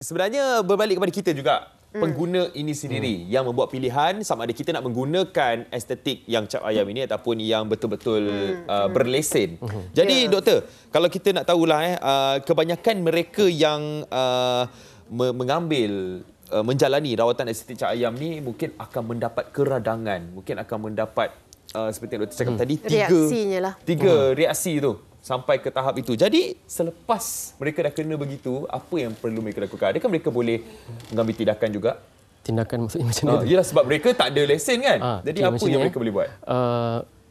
Sebenarnya berbalik kepada kita juga. Pengguna ini sendiri yang membuat pilihan sama ada kita nak menggunakan estetik yang cap ayam ini ataupun yang betul-betul berlesen. Jadi doktor, kalau kita nak tahulah kebanyakan mereka yang mengambil menjalani rawatan estetik cap ayam ni mungkin akan mendapat keradangan, mungkin akan mendapat seperti yang doktor cakap tadi tiga reaksi tu sampai ke tahap itu. Jadi selepas mereka dah kena begitu, apa yang perlu mereka lakukan? Adakah mereka boleh mengambil tindakan juga? Tindakan maksudnya macam mana? Yalah, sebab mereka tak ada lesen kan. Jadi apa yang mereka boleh buat?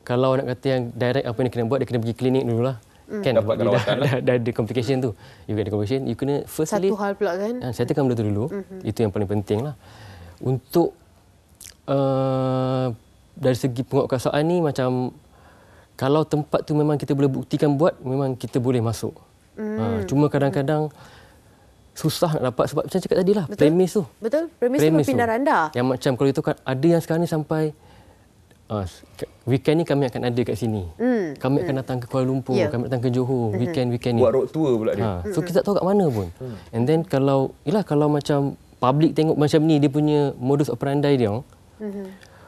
Kalau nak kata yang direct apa yang kena buat, dia kena pergi klinik dululah. Kan dapat rawatan dah ada complication tu. You get the complication, you kena firstly satu hal pula kan. Settlekan benda tu dulu. Itu yang paling penting lah. Untuk dari segi penguatkuasaan ni macam kalau tempat tu memang kita boleh buktikan buat, memang kita boleh masuk. Cuma kadang-kadang susah nak dapat sebab macam cakap tadi lah, premis tu. Betul, premis tu berpindah randa. Yang macam kalau itu kan ada yang sekarang ni sampai weekend ni kami akan ada kat sini. Kami akan datang ke Kuala Lumpur, kami datang ke Johor, weekend ni. Buat road tour pula dia. So kita tak tahu kat mana pun. And then kalau macam public tengok macam ni dia punya modus operandi dia.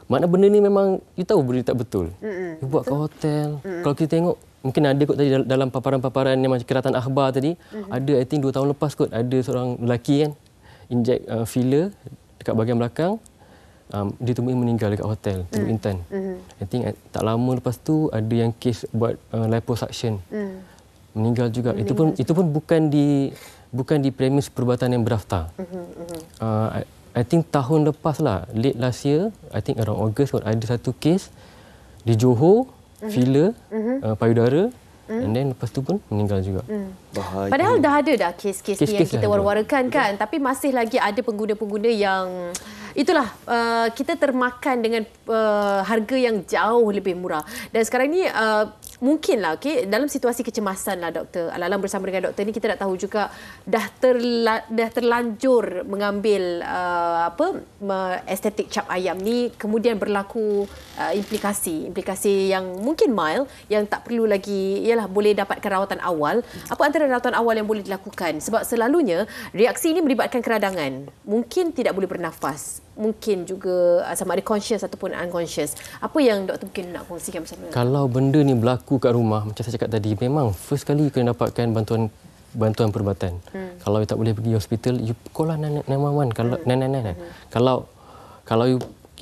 Mana benda ni memang you tahu benda tak betul. You buat kat hotel. Kalau kita tengok mungkin ada kot tadi dalam paparan-paparan yang macam keratan akhbar tadi, ada I think 2 tahun lepas kot ada seorang lelaki kan inject filler dekat bahagian belakang. Dia tu meninggal dekat hotel Teluk Intan. I think tak lama lepas tu ada yang kes buat liposuction. Meninggal juga. Itu pun bukan di premis perubatan yang berdaftar. I think tahun lepas lah, late last year, I think around August ada satu kes di Johor, filler, payudara, and then lepas tu pun meninggal juga. Padahal dah ada dah kes-kes ni yang kita war-warakan kan, tapi masih lagi ada pengguna-pengguna yang itulah kita termakan dengan harga yang jauh lebih murah. Dan sekarang ni mungkinlah dalam situasi kecemasan lah doktor. Alang-alang bersama dengan doktor ni kita nak tahu juga dah terlanjur mengambil estetik cap ayam ni, kemudian berlaku implikasi yang mungkin mild yang tak perlu lagi boleh dapatkan rawatan awal. Apa antara rawatan awal yang boleh dilakukan? Sebab selalunya reaksi ini melibatkan keradangan. Mungkin tidak boleh bernafas. Mungkin juga sama ada conscious ataupun unconscious. Apa yang doktor mungkin nak kongsikan bersama? Kalau benda ni berlaku kat rumah, macam saya cakap tadi, memang first kali kena dapatkan bantuan perubatan. Kalau you tak boleh pergi hospital, you call lah 911. Kalau 999. Kalau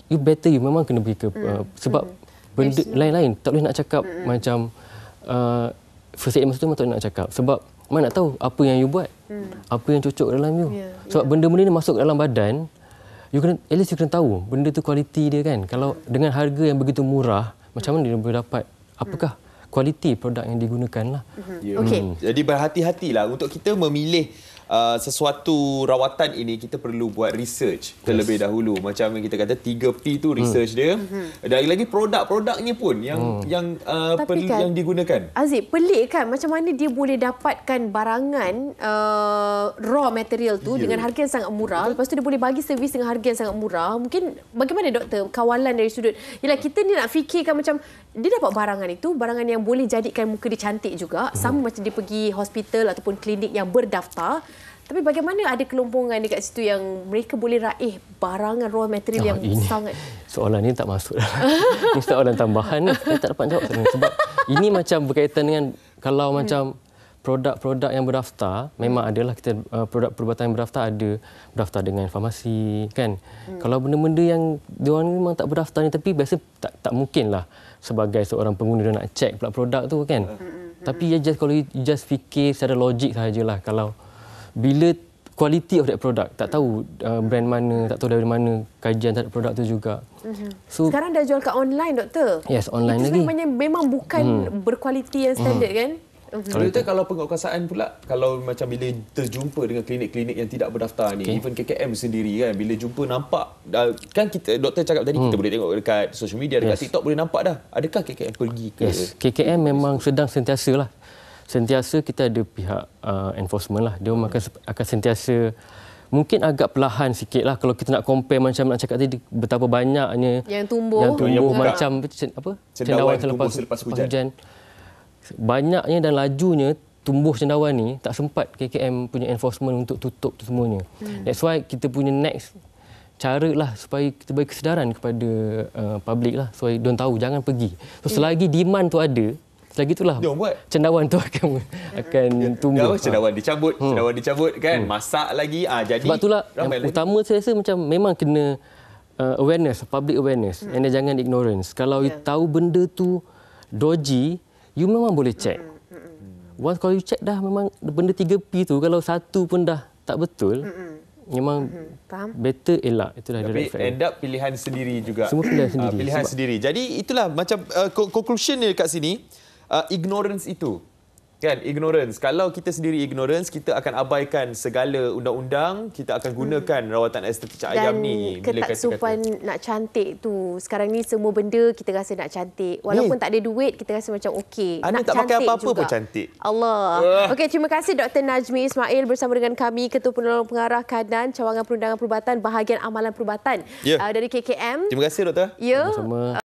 you better, you memang kena pergi ke sebab benda lain-lain tak boleh nak cakap macam first aid masa tu memang tak boleh nak cakap. Sebab mana nak tahu apa yang you buat, apa yang cocok dalam you. Sebab benda-benda ni masuk dalam badan, at least you kena tahu benda tu kualiti dia kan. Kalau dengan harga yang begitu murah, macam mana dia boleh dapat, apakah kualiti produk yang digunakan lah. Jadi berhati-hatilah untuk kita memilih sesuatu rawatan ini, kita perlu buat research terlebih dahulu. Macam yang kita kata 3P tu research dia. Dan lagi produk-produknya pun yang digunakan. Aziz, pelik kan macam mana dia boleh dapatkan barangan raw material tu dengan harga yang sangat murah. Lepas tu dia boleh bagi servis dengan harga yang sangat murah. Mungkin bagaimana doktor kawalan dari sudut, yalah kita ni nak fikirkan macam dia dapat barangan itu, barangan yang boleh jadikan muka dia cantik juga. Sama macam dia pergi hospital ataupun klinik yang berdaftar. Tapi bagaimana ada kelompongan dekat situ yang mereka boleh raih barangan raw material yang sangat... Soalan ni tak masuk. Ini soalan tambahan ni. Saya tak dapat jawab sebenarnya. Sebab ini macam berkaitan dengan kalau macam produk-produk yang berdaftar, memang adalah kita produk perubatan yang berdaftar ada berdaftar dengan farmasi kan. Kalau benda-benda yang diorang memang tak berdaftar ni, tapi biasa tak mungkinlah sebagai seorang pengguna dia nak cek pula produk tu kan. Tapi kalau you just fikir secara logik sahajalah, kalau bila quality of that product, tak tahu brand mana, tak tahu dari mana kajian terhadap produk tu juga. So, sekarang dah jual kat online doktor. Yes, online itu lagi. Itu sebenarnya memang bukan berkualiti yang standard kan. Kalau penguatkuasaan pula, kalau macam bila terjumpa dengan klinik-klinik yang tidak berdaftar ni, even KKM sendiri kan, bila jumpa nampak, kan kita, doktor cakap tadi kita boleh tengok dekat social media, dekat TikTok boleh nampak dah. Adakah KKM pergi ke? KKM memang sedang sentiasa lah. Sentiasa kita ada pihak enforcement lah. Dia akan sentiasa, mungkin agak perlahan sikit lah kalau kita nak compare macam nak cakap tadi betapa banyaknya yang tumbuh macam apa? Cendawan selepas hujan. Banyaknya dan lajunya tumbuh cendawan ni, tak sempat KKM punya enforcement untuk tutup tu semuanya. That's why kita punya next cara lah supaya kita bagi kesedaran kepada public lah, supaya diorang tahu jangan pergi. So selagi demand tu ada, selagi itulah cendawan tu akan tumbuh. Cendawan dicabut kan, masak lagi. Jadi sebab itulah yang utama saya rasa macam memang kena awareness, public awareness, and jangan ignorance. Kalau you tahu benda tu dodgy, you memang boleh check. Once kalau you check dah memang benda 3P tu, kalau satu pun dah tak betul, memang better elak. Itulah tapi end up pilihan sendiri juga. Semua pilihan sendiri. Pilihan sendiri. Jadi itulah macam conclusion dia dekat sini, ignorance itu. Kan, ignorance. Kalau kita sendiri ignorance, kita akan abaikan segala undang-undang, kita akan gunakan rawatan estetik Cak Ayam ni. Dan ketaksupan nak cantik tu. Sekarang ni semua benda kita rasa nak cantik. Walaupun tak ada duit, kita rasa macam okey. Anda nak tak pakai apa-apa juga pun cantik. Allah. Okey, terima kasih Dr. Najmi Ismail bersama dengan kami, Ketua Penolong Pengarah Kanan Cawangan Perundangan Perubatan Bahagian Amalan Perubatan dari KKM. Terima kasih, Doktor. Ya. Sama-sama.